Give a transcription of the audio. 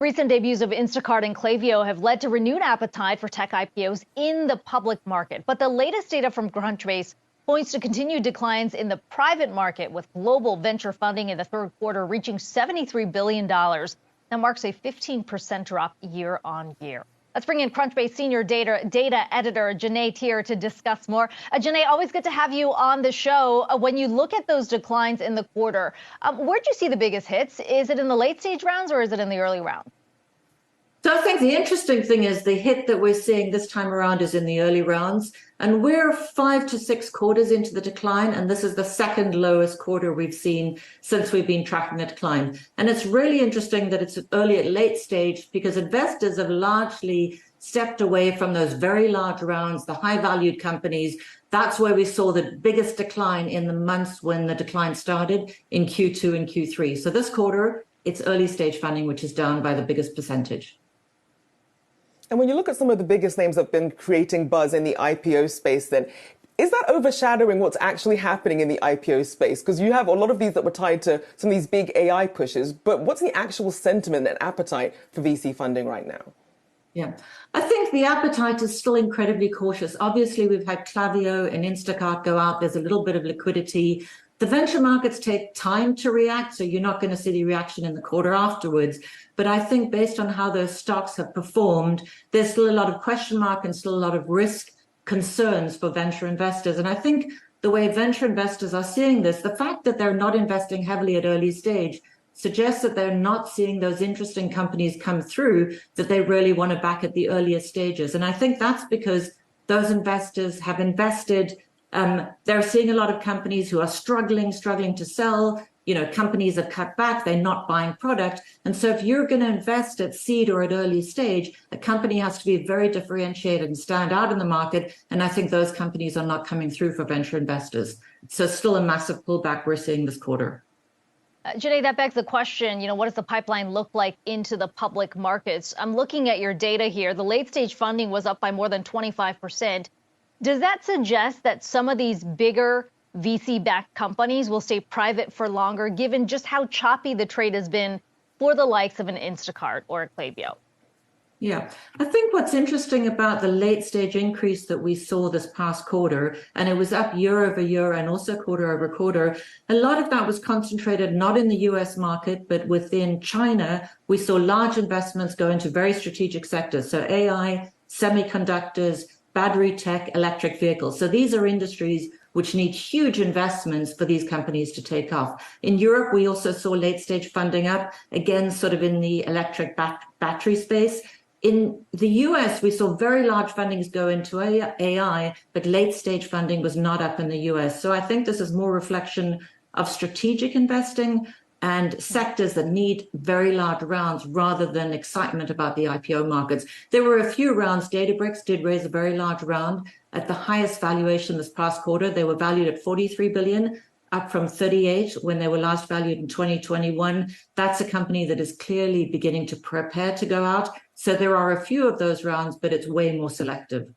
Recent debuts of Instacart and Klaviyo have led to renewed appetite for tech IPOs in the public market. But the latest data from Crunchbase points to continued declines in the private market, with global venture funding in the third quarter reaching $73 billion. That marks a 15% drop year on year. Let's bring in Crunchbase senior data editor Janae Tier to discuss more. Janae, always good to have you on the show. When you look at those declines in the quarter, where'd you see the biggest hits? Is it in the late stage rounds or is it in the early rounds? So I think the interesting thing is the hit that we're seeing this time around is in the early rounds, and we're 5 to 6 quarters into the decline, and this is the second lowest quarter we've seen since we've been tracking the decline. And it's really interesting that it's early at late stage, because investors have largely stepped away from those very large rounds, the high valued companies. That's where we saw the biggest decline in the months when the decline started in Q2 and Q3. So this quarter, it's early stage funding, which is down by the biggest percentage. And when you look at some of the biggest names that have been creating buzz in the IPO space, then is that overshadowing what's actually happening in the IPO space? Because you have a lot of these that were tied to some of these big AI pushes, but what's the actual sentiment and appetite for VC funding right now? Yeah, I think the appetite is still incredibly cautious. Obviously, we've had Klaviyo and Instacart go out. There's a little bit of liquidity. The venture markets take time to react, so you're not going to see the reaction in the quarter afterwards. But I think based on how those stocks have performed, there's still a lot of question mark and still a lot of risk concerns for venture investors. And I think the way venture investors are seeing this, the fact that they're not investing heavily at early stage suggests that they're not seeing those interesting companies come through that they really want to back at the earlier stages. And I think that's because those investors have invested. They're seeing a lot of companies who are struggling to sell. You know, companies have cut back, they're not buying product. And so if you're going to invest at seed or at early stage, a company has to be very differentiated and stand out in the market. And I think those companies are not coming through for venture investors. So still a massive pullback we're seeing this quarter. Janae, that begs the question, what does the pipeline look like into the public markets? I'm looking at your data here. The late stage funding was up by more than 25%. Does that suggest that some of these bigger VC-backed companies will stay private for longer, given just how choppy the trade has been for the likes of an Instacart or a Klaviyo? Yeah, I think what's interesting about the late stage increase that we saw this past quarter, and it was up year over year and also quarter over quarter, a lot of that was concentrated not in the US market, but within China. We saw large investments go into very strategic sectors. So AI, semiconductors, battery tech, electric vehicles. So these are industries which need huge investments for these companies to take off. In Europe, we also saw late stage funding up, again, sort of in the electric battery space. In the US, we saw very large fundings go into AI, but late stage funding was not up in the US. So I think this is more reflection of strategic investing and sectors that need very large rounds rather than excitement about the IPO markets. There were a few rounds. Databricks did raise a very large round at the highest valuation this past quarter. They were valued at $43 billion, up from 38 when they were last valued in 2021. That's a company that is clearly beginning to prepare to go out. So there are a few of those rounds, but it's way more selective.